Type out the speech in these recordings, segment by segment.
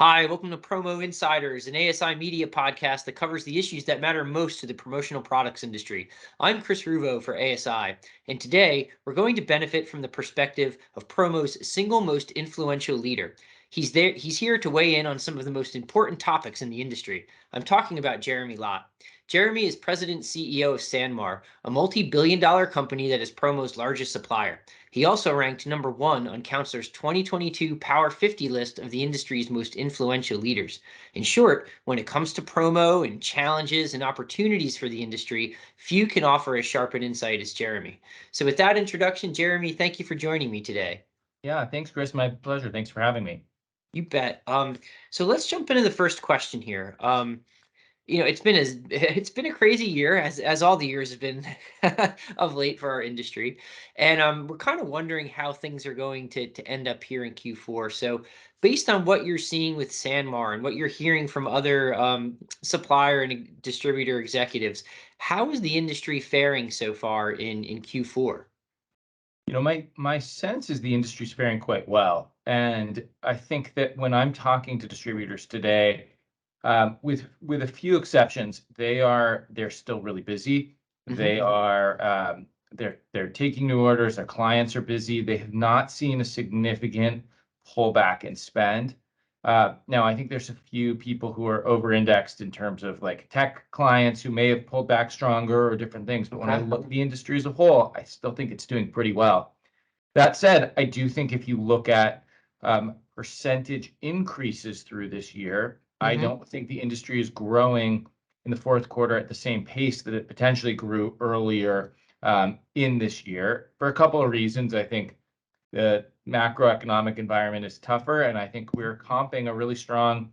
Hi, welcome to Promo Insiders, an ASI media podcast that covers the issues that matter most to the promotional products industry. I'm Chris Ruvo for ASI, and today we're going to benefit from the perspective of Promo's single most influential leader. He's here to weigh in on some of the most important topics in the industry. I'm talking about Jeremy Lott. Jeremy is president and CEO of SanMar, a multi-billion-dollar company that is Promo's largest supplier. He also ranked number one on Counselor's 2022 Power 50 list of the industry's most influential leaders. In short, when it comes to promo and challenges and opportunities for the industry, few can offer as sharp an insight as Jeremy. So with that introduction, Jeremy, thank you for joining me today. Yeah, thanks, Chris. My pleasure. Thanks for having me. You bet. So let's jump into the first question here. It's been a crazy year as all the years have been of late for our industry, and we're kind of wondering how things are going to end up here in Q4. So, based on what you're seeing with SanMar and what you're hearing from other supplier and distributor executives, how is the industry faring so far in Q4? My sense is the industry's faring quite well, and I think that when I'm talking to distributors today, with a few exceptions, they're still really busy. They are they're taking new orders. Their clients are busy. They have not seen a significant pullback in spend. Now, I think there's a few people who are over-indexed in terms of like tech clients who may have pulled back stronger or different things. But when I look at the industry as a whole, I still think it's doing pretty well. That said, I do think if you look at percentage increases through this year, I don't think the industry is growing in the fourth quarter at the same pace that it potentially grew earlier in this year for a couple of reasons. I think the macroeconomic environment is tougher, and I think we're comping a really strong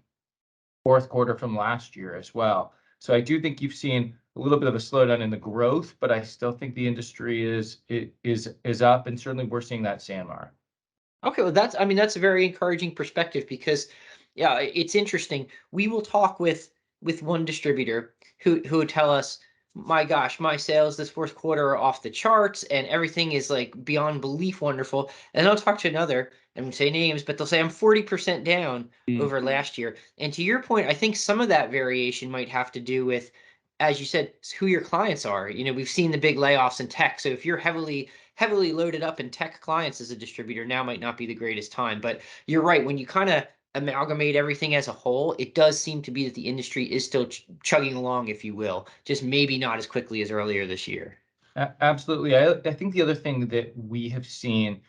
fourth quarter from last year as well. So I do think you've seen a little bit of a slowdown in the growth, but I still think the industry is up, and certainly we're seeing that SanMar. Okay, well, that's a very encouraging perspective because, yeah, it's interesting. We will talk with one distributor who would tell us, my gosh, my sales this fourth quarter are off the charts and everything is like beyond belief wonderful. And I'll talk to another and say names, but they'll say I'm 40% down over last year. And to your point, I think some of that variation might have to do with, as you said, who your clients are. We've seen the big layoffs in tech. So if you're heavily loaded up in tech clients as a distributor, now might not be the greatest time. But you're right. When you kind of amalgamate everything as a whole, it does seem to be that the industry is still chugging along, if you will, just maybe not as quickly as earlier this year. Absolutely. I think the other thing that we have seen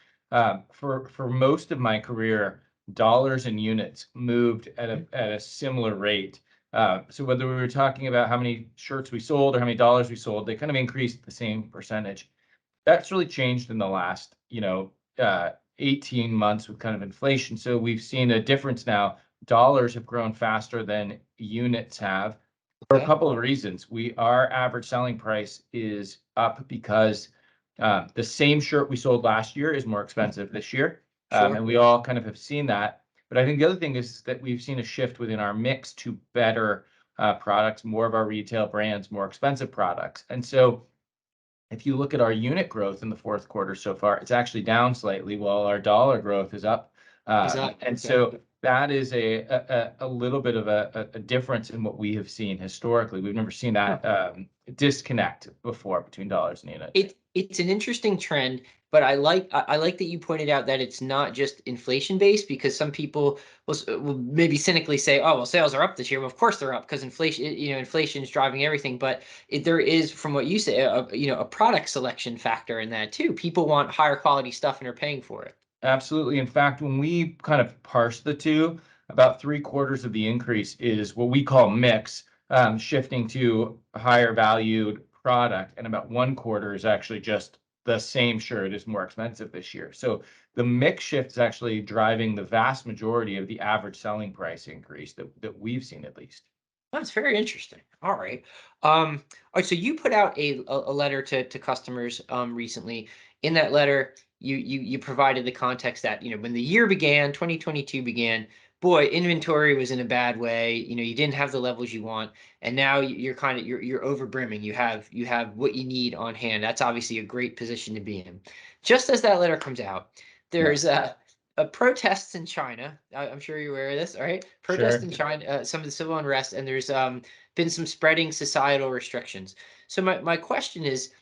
for most of my career, dollars and units moved at a similar rate. So whether we were talking about how many shirts we sold or how many dollars we sold, they kind of increased the same percentage. That's really changed in the last, 18 months with kind of inflation. So we've seen a difference now. Dollars have grown faster than units have for a couple of reasons. Our average selling price is up because the same shirt we sold last year is more expensive this year. And we all kind of have seen that. But I think the other thing is that we've seen a shift within our mix to better products, more of our retail brands, more expensive products. And so if you look at our unit growth in the fourth quarter so far, it's actually down slightly while our dollar growth is up. So that is a little bit of a difference in what we have seen historically. We've never seen that disconnect before between dollars and units. It's an interesting trend, but I like that you pointed out that it's not just inflation based, because some people will maybe cynically say, "Oh, well, sales are up this year." Well, of course they're up because inflation is driving everything. But there is, from what you say, a product selection factor in that too. People want higher quality stuff and are paying for it. Absolutely. In fact, when we kind of parse the two, about 3/4 of the increase is what we call mix, shifting to a higher valued product, and about 1/4 is actually just the same shirt is more expensive this year. So the mix shift is actually driving the vast majority of the average selling price increase that we've seen, at least. That's very interesting. All right. All right. So you put out a letter to customers recently. In that letter, you provided the context that when the year began, 2022 began, boy, inventory was in a bad way. You didn't have the levels you want, and now you're over brimming. You have what you need on hand. That's obviously a great position to be in. Just as that letter comes out, there's protests in China. I'm sure you're aware of this, all right? Protests Sure. in China, some of the civil unrest, and there's been some spreading societal restrictions. So my question is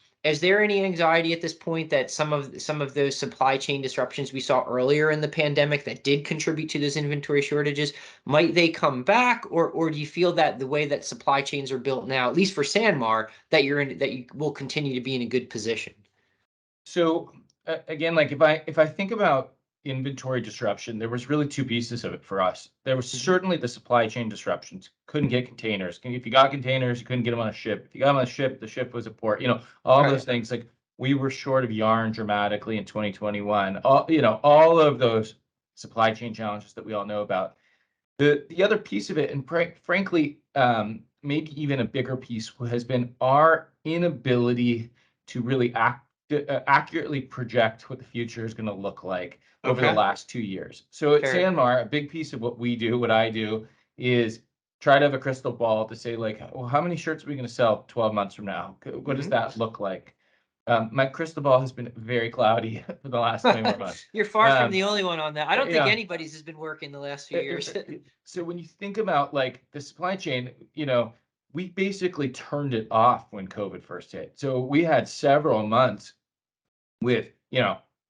there any anxiety at this point that some of those supply chain disruptions we saw earlier in the pandemic that did contribute to those inventory shortages, might they come back, or do you feel that the way that supply chains are built now, at least for SanMar, that you will continue to be in a good position? So again, like if I think about inventory disruption, there was really two pieces of it for us. There was Hmm. certainly the supply chain disruptions. Couldn't get containers. If you got containers, you couldn't get them on a ship. If you got them on a ship, the ship was a port. All Right. those things. Like we were short of yarn dramatically in 2021. All of those supply chain challenges that we all know about. The other piece of it, and frankly, maybe even a bigger piece, has been our inability to really accurately project what the future is going to look like over the Okay. last 2 years. So at Fair. SanMar, a big piece of what we do, what I do, is try to have a crystal ball to say, like, well, how many shirts are we going to sell 12 months from now? What does Hmm. that look like? My crystal ball has been very cloudy for the last 24 months. You're far from Um, the only one on that. I don't think yeah, anybody's has been working the last few years. so when you think about like the supply chain, we basically turned it off when COVID first hit. So we had several months with,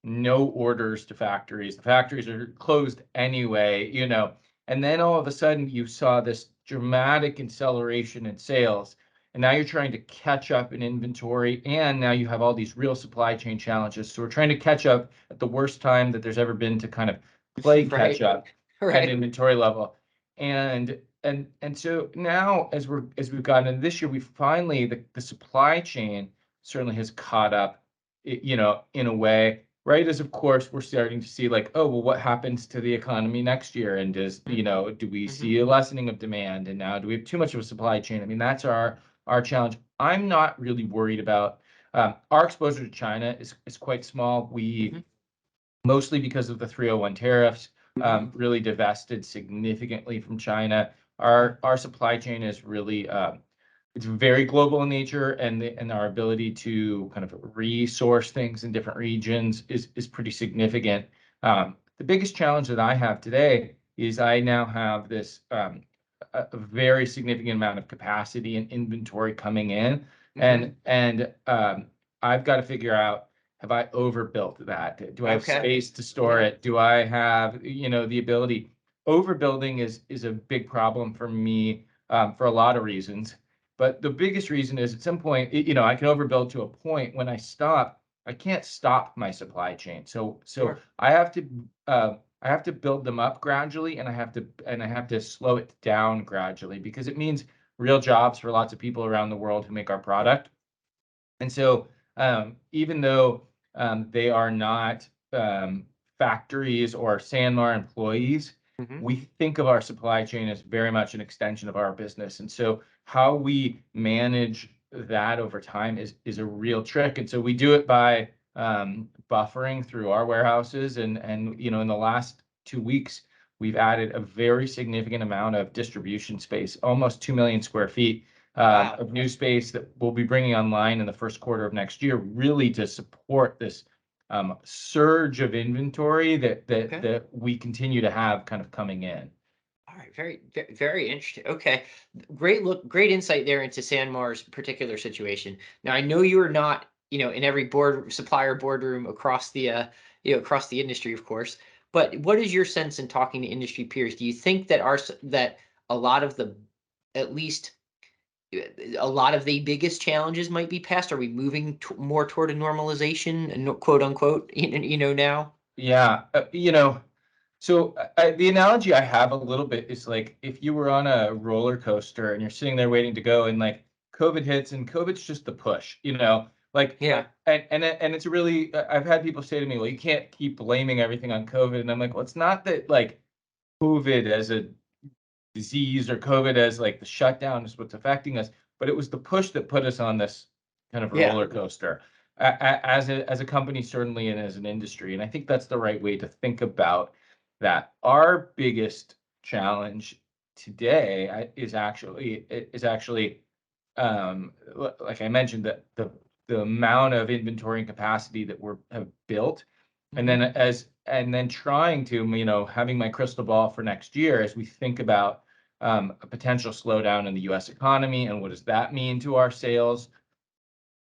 no orders to factories. The factories are closed anyway. And then all of a sudden you saw this dramatic acceleration in sales. And now you're trying to catch up in inventory. And now you have all these real supply chain challenges. So we're trying to catch up at the worst time that there's ever been to kind of play catch Right. up at Right. inventory level. And so now as we've gotten into this year, we finally the supply chain certainly has caught up, in a way, right? As of course we're starting to see like, oh, well, what happens to the economy next year? And do we Mm-hmm. see a lessening of demand? And now do we have too much of a supply chain? I mean, that's our challenge. I'm not really worried about our exposure to China is quite small. We Hmm. mostly because of the 301 tariffs, Hmm. really divested significantly from China. Hmm. Our supply chain is really it's very global in nature, and our ability to kind of resource things in different regions is pretty significant. The biggest challenge that I have today is I now have this a very significant amount of capacity and inventory coming in, Hmm. and I've got to figure out, have I overbuilt that? Do I have Okay. space to store Yeah. it? Do I have, the ability? Overbuilding is a big problem for me, for a lot of reasons. But the biggest reason is at some point, I can overbuild to a point when I can't stop my supply chain. So Sure. I have to build them up gradually, and I have to slow it down gradually, because it means real jobs for lots of people around the world who make our product. And so, even though they are not factories or SanMar employees, Hmm. we think of our supply chain as very much an extension of our business. And so, how we manage that over time is a real trick. And so, we do it by buffering through our warehouses. And in the last 2 weeks, we've added a very significant amount of distribution space, almost 2 million square feet Wow. of new space that we'll be bringing online in the first quarter of next year, really to support this surge of inventory Okay. that we continue to have kind of coming in. All right. Very interesting. Okay. Great insight there into SanMar's particular situation. Now, I know you are not, in every supplier boardroom across across the industry, of course. But what is your sense in talking to industry peers? Do you think that that a lot of the, at least a lot of the biggest challenges might be past? Are we moving more toward a normalization, and quote unquote, now? Yeah, so the analogy I have a little bit is like if you were on a roller coaster and you're sitting there waiting to go, and like COVID hits, and COVID's just the push, like, Yeah. and it's really, I've had people say to me, well, you can't keep blaming everything on COVID. And I'm like, well, it's not that like COVID as a disease or COVID as like the shutdown is what's affecting us, but it was the push that put us on this kind of Yeah. roller coaster, as a company, certainly, and as an industry. And I think that's the right way to think about that. Our biggest challenge today is actually, like I mentioned, that the amount of inventory and capacity that we have built. And Hmm. then then trying to, having my crystal ball for next year as we think about a potential slowdown in the U.S. economy and what does that mean to our sales.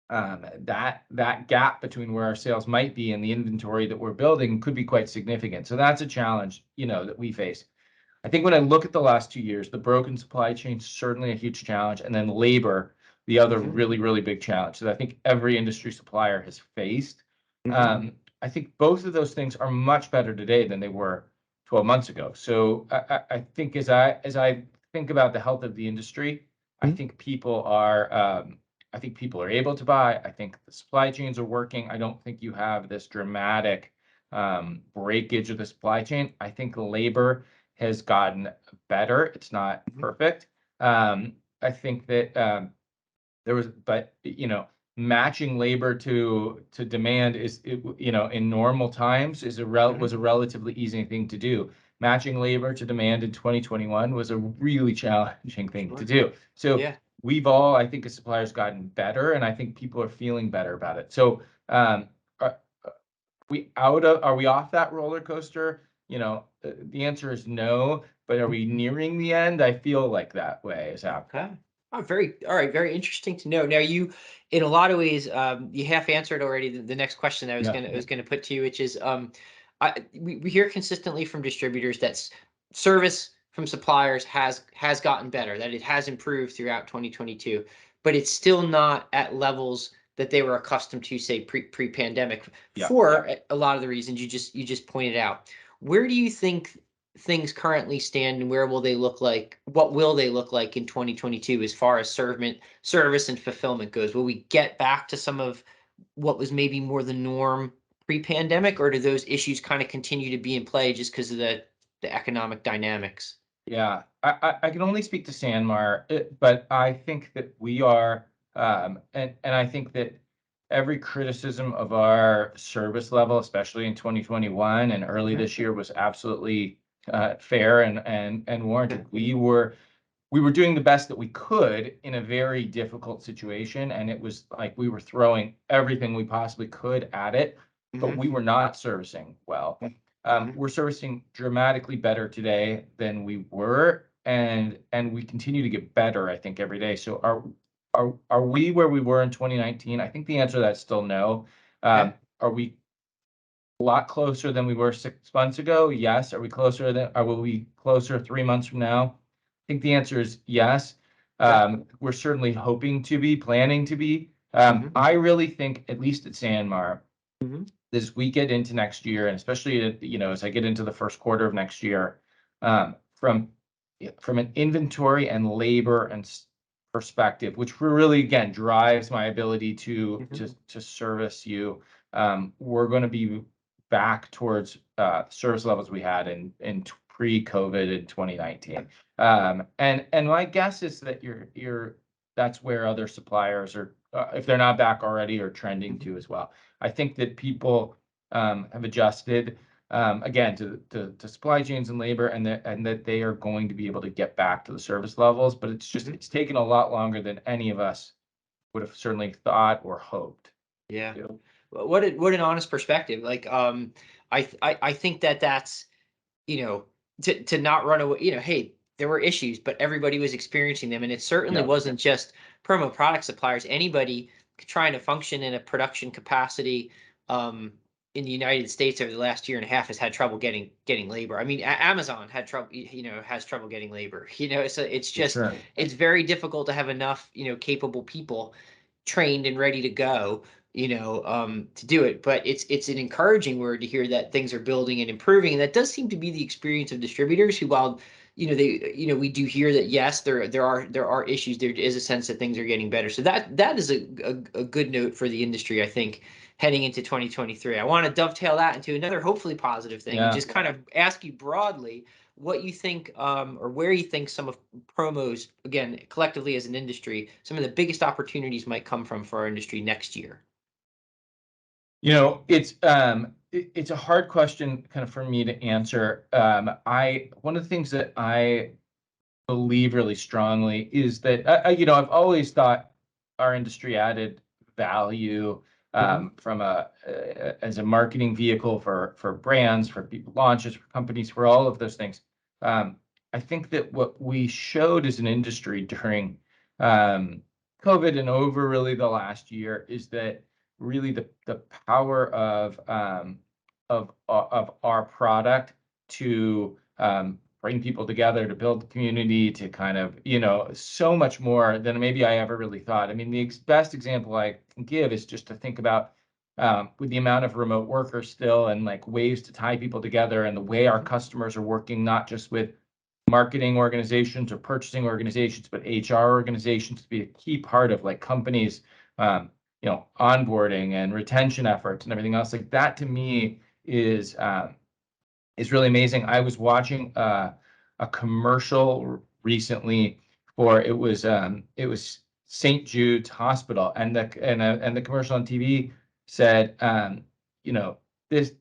That gap between where our sales might be and the inventory that we're building could be quite significant. So that's a challenge, that we face. I think when I look at the last 2 years, the broken supply chain is certainly a huge challenge, and then labor, the other really, really big challenge that I think every industry supplier has faced. I think both of those things are much better today than they were 12 months ago. So I think as I think about the health of the industry, I think people are able to buy. I think the supply chains are working. I don't think you have this dramatic breakage of the supply chain. I think labor has gotten better. It's not perfect. I think that matching labor to demand in normal times was a relatively easy thing to do. Matching labor to demand in 2021 was a really challenging thing to do. So we've all, I think, as suppliers, gotten better, and I think people are feeling better about it. So are we off that roller coaster? The answer is no, but are we nearing the end? I feel like that way is happening. Okay. Oh, all right. Very interesting to know. Now, you, in a lot of ways, you half answered already the next question I was gonna put to you, which is, we hear consistently from distributors that service from suppliers has gotten better, that it has improved throughout 2022, but it's still not at levels that they were accustomed to, say, pre-pandemic, for a lot of the reasons you just pointed out. Where do you think things currently stand, and what will they look like in 2022 as far as service and fulfillment goes? Will we get back to some of what was maybe more the norm pre-pandemic, or do those issues kind of continue to be in play just because of the economic dynamics? Yeah, I can only speak to SanMar, but I think that we are, and I think that every criticism of our service level, especially in 2021 and early this year, was absolutely fair and warranted. We were doing the best that we could in a very difficult situation, and it was like we were throwing everything we possibly could at it, but we were not servicing well. We're servicing dramatically better today than we were, and we continue to get better, I think, every day. So are we where we were in 2019? I think the answer to that is still no. Are we a lot closer than we were 6 months ago? Yes. Are we closer 3 months from now? I think the answer is yes. We're certainly hoping to be, planning to be. I really think, at least at SanMar, as we get into next year, and especially as I get into the first quarter of next year, from an inventory and labor and perspective, which really, again, drives my ability to service you, we're going to be back towards service levels we had in pre-COVID in 2019. And my guess is that that's where other suppliers are, if they're not back already, are trending to as well. I think that people have adjusted again to supply chains and labor, and that they are going to be able to get back to the service levels, but it's taken a lot longer than any of us would have certainly thought or hoped. Yeah. What an honest perspective. Like, I think that's, to not run away, hey, there were issues, but everybody was experiencing them. And it certainly wasn't just promo product suppliers. Anybody trying to function in a production capacity in the United States over the last year and a half has had trouble getting labor. I mean, Amazon had trouble, has trouble getting labor, so it's just, it's very difficult to have enough, capable people trained and ready to go, to do it. But it's an encouraging word to hear that things are building and improving. And that does seem to be the experience of distributors who, while, we do hear that, yes, there are issues, there is a sense that things are getting better. So that is a good note for the industry, I think, heading into 2023. I want to dovetail that into another hopefully positive thing, and just kind of ask you broadly what you think, or where you think some of promos, again, collectively as an industry, some of the biggest opportunities might come from for our industry next year. It's a hard question kind of for me to answer. One of the things that I believe really strongly is that I've always thought our industry added value from as a marketing vehicle for brands, for people launches, for companies, for all of those things. I think that what we showed as an industry during COVID and over really the last year is that really the power of our product to bring people together, to build community, to kind of, so much more than maybe I ever really thought. I mean, the best example I can give is just to think about with the amount of remote workers still, and like ways to tie people together, and the way our customers are working, not just with marketing organizations or purchasing organizations, but HR organizations, to be a key part of like companies, onboarding and retention efforts and everything else. Like that to me is really amazing. I was watching a commercial recently for it was St. Jude's Hospital, and the commercial on TV said, this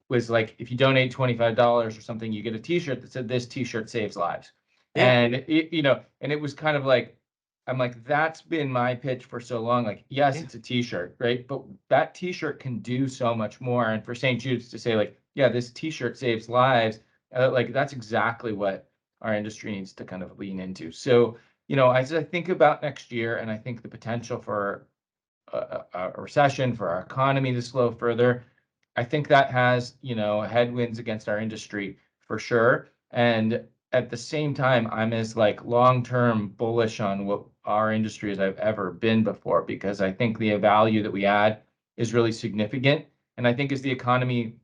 was like, if you donate $25 or something, you get a T-shirt that said, "This T-shirt saves lives." Yeah. And and it was kind of like, I'm like, that's been my pitch for so long. Like, yes, Yeah. it's a T-shirt, right? But that T-shirt can do so much more. And for St. Jude's to say, like, yeah, this T-shirt saves lives, like that's exactly what our industry needs to kind of lean into. So, as I think about next year, and I think the potential for a recession, for our economy to slow further, I think that has, headwinds against our industry for sure. And at the same time, I'm as like long-term bullish on what our industry as I've ever been before, because I think the value that we add is really significant. And I think as the economy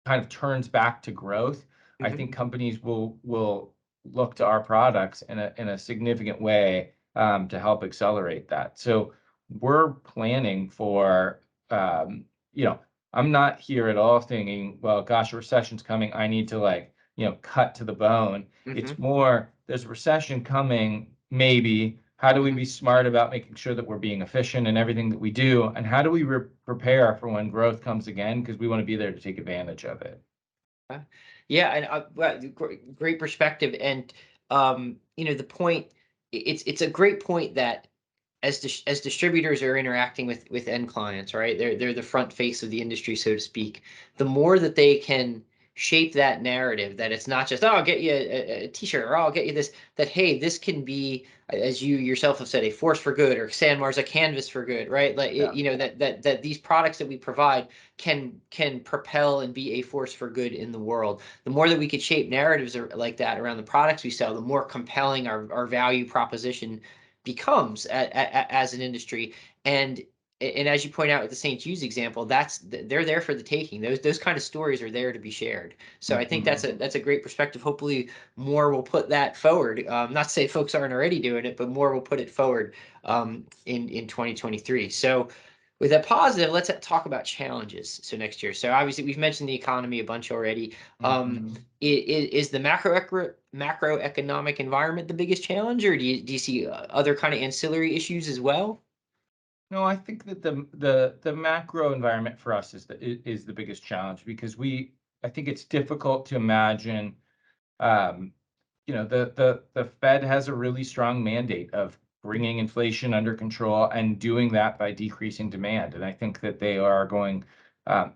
kind of turns back to growth, I Mhm. think companies will look to our products in a significant way to help accelerate that. So we're planning for, I'm not here at all thinking, well, gosh, a recession's coming, I need to like, cut to the bone. It's Mhm. more, there's a recession coming, maybe. How do we Mhm. be smart about making sure that we're being efficient in everything that we do? And how do we prepare for when growth comes again? Because we want to be there to take advantage of it. Uh, Yeah, and well, great perspective, and the point. It's a great point that as distributors are interacting with end clients, right? They're the front face of the industry, so to speak. The more that they can shape that narrative, that it's not just, oh, I'll get you a t-shirt, or, oh, I'll get you this. That, hey, this can be, as you yourself have said, a force for good, or SanMar's a canvas for good, right? Like Yeah. that these products that we provide can propel and be a force for good in the world. The more that we could shape narratives like that around the products we sell, the more compelling our value proposition becomes as an industry. And as you point out with the St. Jude's example, they're there for the taking. Those kind of stories are there to be shared. So I think Mhm. that's a great perspective. Hopefully, more will put that forward. Not to say folks aren't already doing it, but more will put it forward in 2023. So with that positive, let's talk about challenges. So next year. So obviously, we've mentioned the economy a bunch already. Mhm. Is the macroeconomic environment the biggest challenge, or do you see other kind of ancillary issues as well? No, I think that the macro environment for us is the biggest challenge, because I think it's difficult to imagine. um, the Fed has a really strong mandate of bringing inflation under control, and doing that by decreasing demand. And I think that they are going, I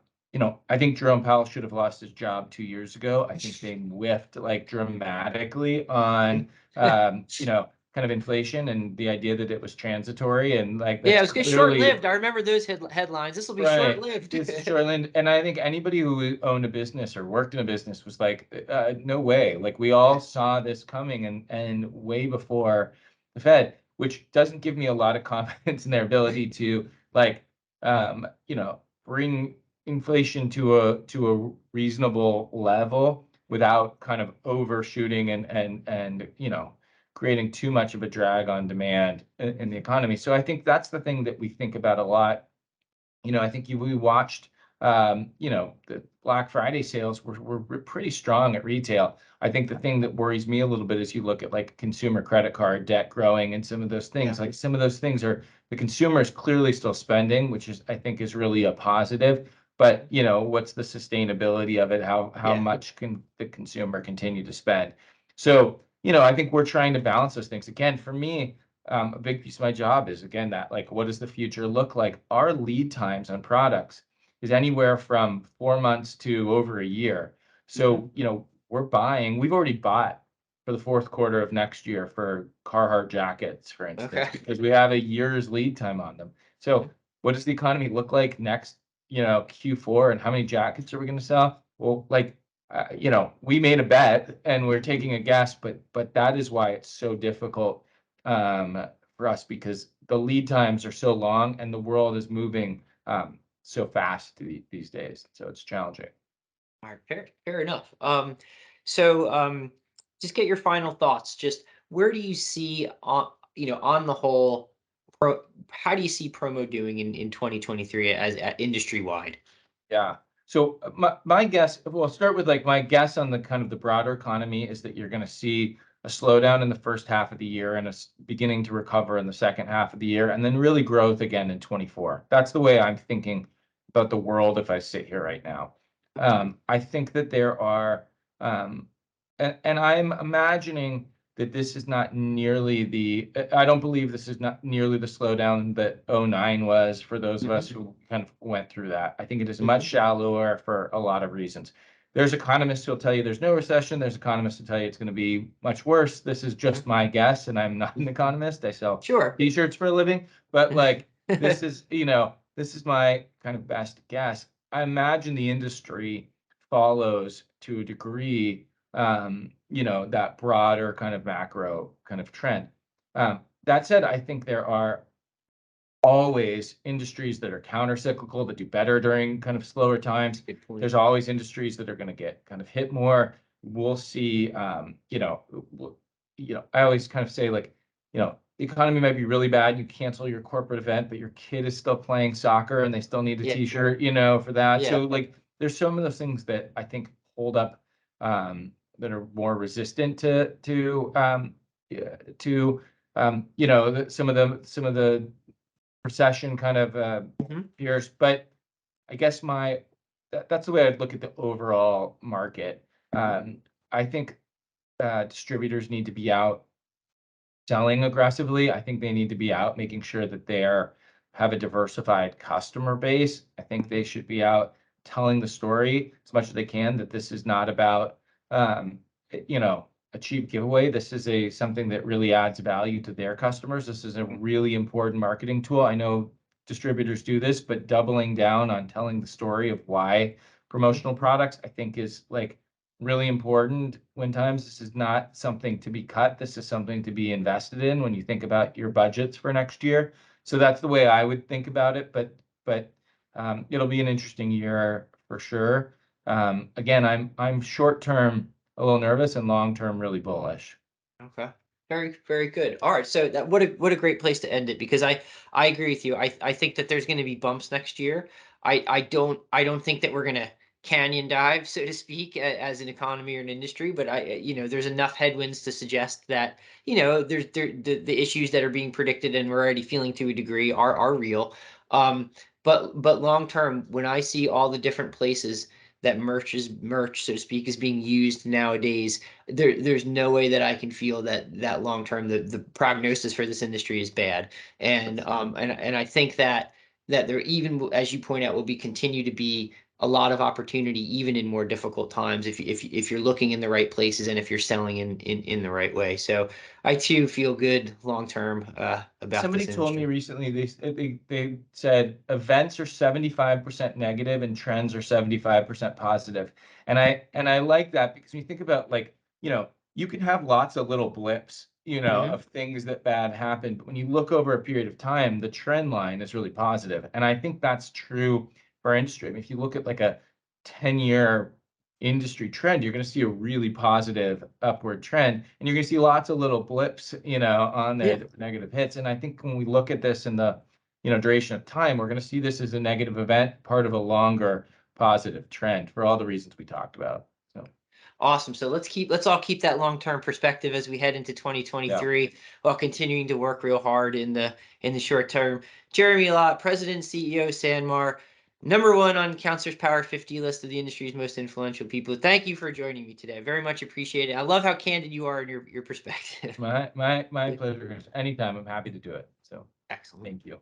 think Jerome Powell should have lost his job 2 years ago. I think they whiffed like dramatically on, kind of inflation, and the idea that it was transitory, and like Yeah, it that's was good, clearly short-lived. I remember those headlines. This will be right. short-lived. This is Shoreland, and I think anybody who owned a business or worked in a business was like, no way. Like we all Yeah, saw this coming, and way before the Fed, which doesn't give me a lot of confidence in their ability to like, bring inflation to a reasonable level without kind of overshooting and creating too much of a drag on demand in the economy. So I think that's the thing that we think about a lot. I think we watched, the Black Friday sales were pretty strong at retail. I think the thing that worries me a little bit is you look at like consumer credit card debt growing, and some of those yeah, things, like some of those things are the consumer is clearly still spending, which is, I think, is really a positive. But, what's the sustainability of it? How yeah. much can the consumer continue to spend? So, I think we're trying to balance those things. Again, for me, a big piece of my job is, again, that like, what does the future look like? Our lead times on products is anywhere from 4 months to over a year. So, we've already bought for the fourth quarter of next year for Carhartt jackets, for instance, Okay. because we have a year's lead time on them. So what does the economy look like next, Q4, and how many jackets are we going to sell? Well, like, we made a bet and we're taking a guess, but that is why it's so difficult for us, because the lead times are so long and the world is moving so fast these days. So it's challenging. All right, fair enough. So just get your final thoughts. Just where do you see on the whole, how do you see promo doing in 2023 as industry wide? Yeah. So my guess, well, I'll start with like my guess on the kind of the broader economy is that you're going to see a slowdown in the first half of the year and beginning to recover in the second half of the year, and then really growth again in 24. That's the way I'm thinking about the world if I sit here right now. I think that there are, and I'm imagining that this is not nearly I don't believe this is not nearly the slowdown that '09 was for those of us Hmm. who kind of went through that. I think it is much Hmm. shallower for a lot of reasons. There's economists who'll tell you there's no recession. There's economists who tell you it's going to be much worse. This is just Hmm. my guess, and I'm not an economist. I sell Sure. t-shirts for a living, but like this is my kind of best guess. I imagine the industry follows to a degree that broader kind of macro kind of trend. That said, I think there are always industries that are counter-cyclical that do better during kind of slower times. Good point. There's always industries that are going to get kind of hit more. We'll see, I always kind of say like, the economy might be really bad. You cancel your corporate event, but your kid is still playing soccer and they still need a Yeah. t-shirt, for that. Yeah. So like, there's some of those things that I think hold up, that are more resistant yeah, to some of the recession kind of Hmm. fears. But I guess that's the way I'd look at the overall market. I think distributors need to be out selling aggressively. I think they need to be out making sure that have a diversified customer base. I think they should be out telling the story as much as they can that this is not about um, a cheap giveaway. This is something that really adds value to their customers. This is a really important marketing tool. I know distributors do this, but doubling down on telling the story of why promotional products, I think, is like really important when times. This is not something to be cut. This is something to be invested in when you think about your budgets for next year. So that's the way I would think about it. But it'll be an interesting year for sure. Again, I'm short term a little nervous and long term really bullish. Okay. Very good. All right. So that what a great place to end it, because I agree with you. I think that there's going to be bumps next year. I don't think that we're going to canyon dive, so to speak, as an economy or an industry, but there's enough headwinds to suggest that, the issues that are being predicted and we're already feeling to a degree are real. Um, but long term, when I see all the different places that merch, so to speak, is being used nowadays, there's no way that I can feel that long term the prognosis for this industry is bad. And I think that there, even as you point out, will be continue to be a lot of opportunity even in more difficult times if you're looking in the right places and if you're selling in the right way. So I too feel good long term about Somebody this told me industry. recently they said events are 75% negative and trends are 75% positive. And I like that because when you think about like, you can have lots of little blips, Hmm. of things that bad happen. But when you look over a period of time, the trend line is really positive. And I think that's true for our industry. I mean, if you look at like a 10-year industry trend, you're going to see a really positive upward trend, and you're going to see lots of little blips, on there, Yeah. that negative hits. And I think when we look at this in the, duration of time, we're going to see this as a negative event, part of a longer positive trend for all the reasons we talked about. So, Awesome. So let's all keep that long-term perspective as we head into yeah. 2023 while continuing to work real hard in the short term. Jeremy Lott, President and CEO, SanMar. Number one on Counselor's Power 50 list of the industry's most influential people. Thank you for joining me today. I very much appreciate it. I love how candid you are in your perspective. My pleasure. Anytime, I'm happy to do it. So Excellent. thank you.